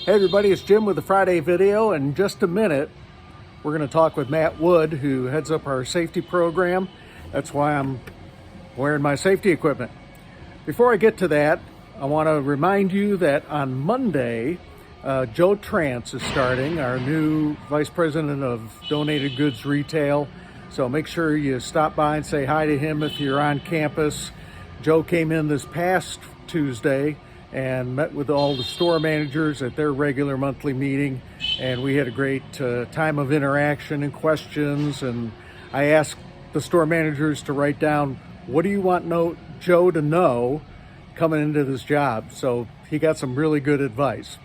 Hey everybody, it's Jim with the Friday video. In just a minute, we're going to talk with Matt Wood, who heads up our safety program. That's why I'm wearing my safety equipment. Before I get to that, I want to remind you that on Monday, Joe Trance is starting, our new Vice President of Donated Goods Retail. So make sure you stop by and say hi to him if you're on campus. Joe came in this past Tuesday and met with all the store managers at their regular monthly meeting, and we had a great time of interaction and questions. And I asked the store managers to write down, what do you want Joe to know coming into this job? So he got some really good advice.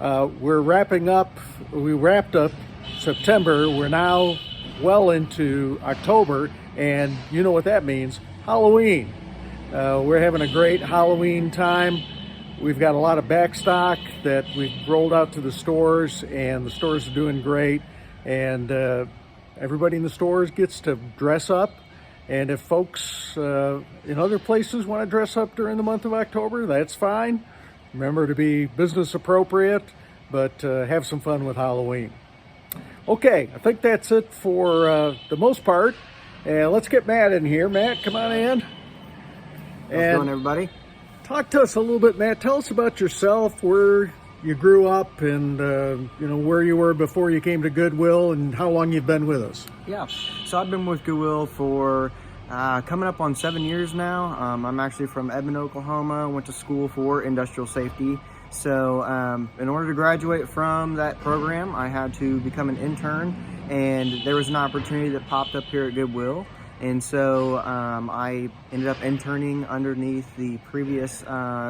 We wrapped up September. We're now well into October, and you know what that means, Halloween. We're having a great Halloween time. We've got a lot of back stock that we've rolled out to the stores, and the stores are doing great. And everybody in the stores gets to dress up. And if folks in other places want to dress up during the month of October, that's fine. Remember to be business appropriate, but have some fun with Halloween. Okay, I think that's it for the most part. Let's get Matt in here. Matt, come on in. How's it going, everybody? Talk to us a little bit, Matt. Tell us about yourself, where you grew up, and where you were before you came to Goodwill, and how long you've been with us. Yeah, so I've been with Goodwill for coming up on 7 years now. I'm actually from Edmond, Oklahoma. Went to school for industrial safety. So in order to graduate from that program, I had to become an intern, and there was an opportunity that popped up here at Goodwill. And so I ended up interning underneath the previous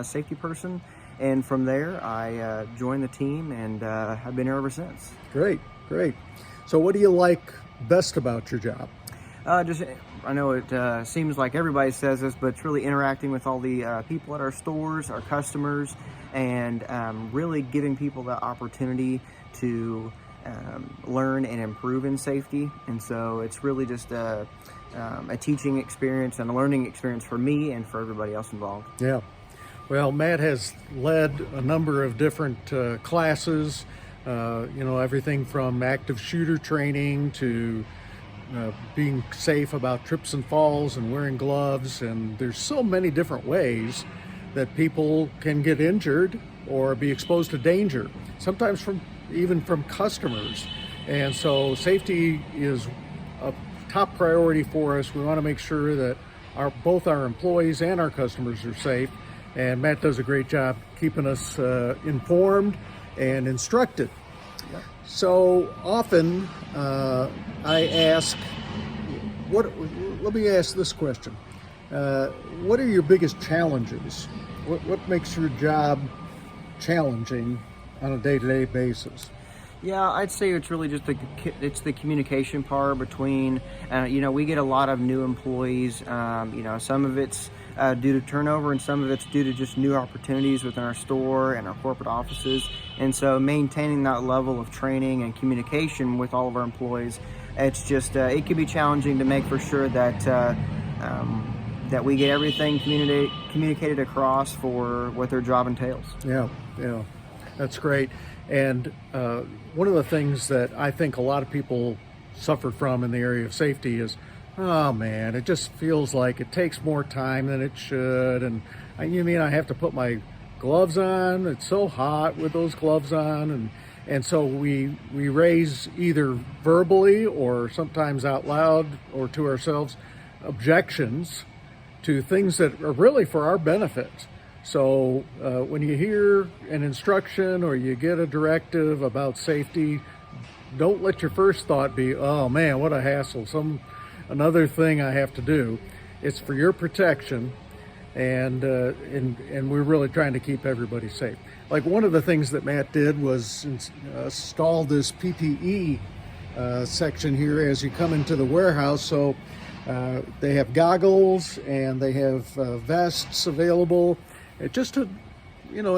safety person. And from there, I joined the team and have been here ever since. Great, great. So what do you like best about your job? I know it seems like everybody says this, but it's really interacting with all the people at our stores, our customers, and really giving people the opportunity to learn and improve in safety. And so it's really just a teaching experience and a learning experience for me and for everybody else involved. Yeah. Well, Matt has led a number of different classes, everything from active shooter training to being safe about trips and falls and wearing gloves. And there's so many different ways that people can get injured or be exposed to danger, sometimes even from customers. And so safety is a top priority for us. We want to make sure that both our employees and our customers are safe. And Matt does a great job keeping us informed and instructed. Yep. So often I ask, let me ask this question. What are your biggest challenges? What makes your job challenging on a day-to-day basis? Yeah, I'd say it's really just the communication part between, we get a lot of new employees. Some of it's due to turnover, and some of it's due to just new opportunities within our store and our corporate offices. And so maintaining that level of training and communication with all of our employees, it's just, it can be challenging to make for sure that that we get everything communicated across for what their job entails. Yeah, that's great. And one of the things that I think a lot of people suffer from in the area of safety is, oh man, it just feels like it takes more time than it should. And I have to put my gloves on? It's so hot with those gloves on. And so we raise either verbally or sometimes out loud or to ourselves objections to things that are really for our benefit. So when you hear an instruction or you get a directive about safety, don't let your first thought be, oh man, what a hassle, another thing I have to do. It's for your protection, and we're really trying to keep everybody safe. Like one of the things that Matt did was install this PPE section here as you come into the warehouse. So they have goggles and they have vests available. Just an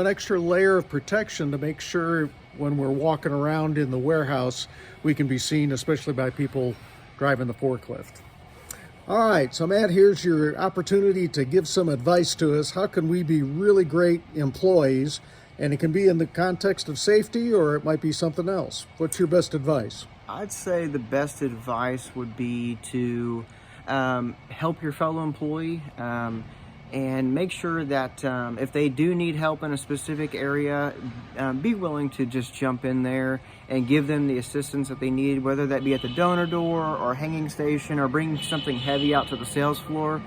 extra layer of protection to make sure when we're walking around in the warehouse, we can be seen, especially by people driving the forklift. All right, so Matt, here's your opportunity to give some advice to us. How can we be really great employees And it can be in the context of safety, or it might be something else. What's your best advice? I'd say the best advice would be to help your fellow employee and make sure that if they do need help in a specific area, be willing to just jump in there and give them the assistance that they need, whether that be at the donor door or hanging station or bringing something heavy out to the sales floor.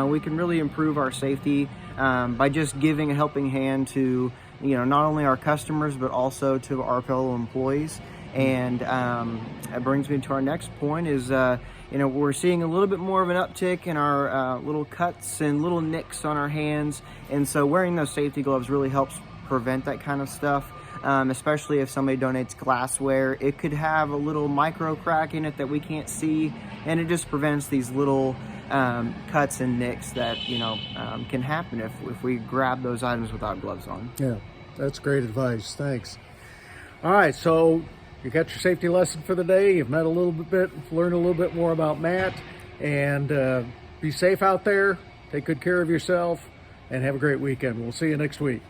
We can really improve our safety by just giving a helping hand to not only our customers but also to our fellow employees. And that brings me to our next point is we're seeing a little bit more of an uptick in our little cuts and little nicks on our hands, and so wearing those safety gloves really helps prevent that kind of stuff. Especially if somebody donates glassware, it could have a little micro crack in it that we can't see, and it just prevents these little cuts and nicks that can happen if we grab those items without gloves on. Yeah, that's great advice. Thanks. All right, so you got your safety lesson for the day. You've met a little bit, learned a little bit more about Matt, and be safe out there. Take good care of yourself, and have a great weekend. We'll see you next week.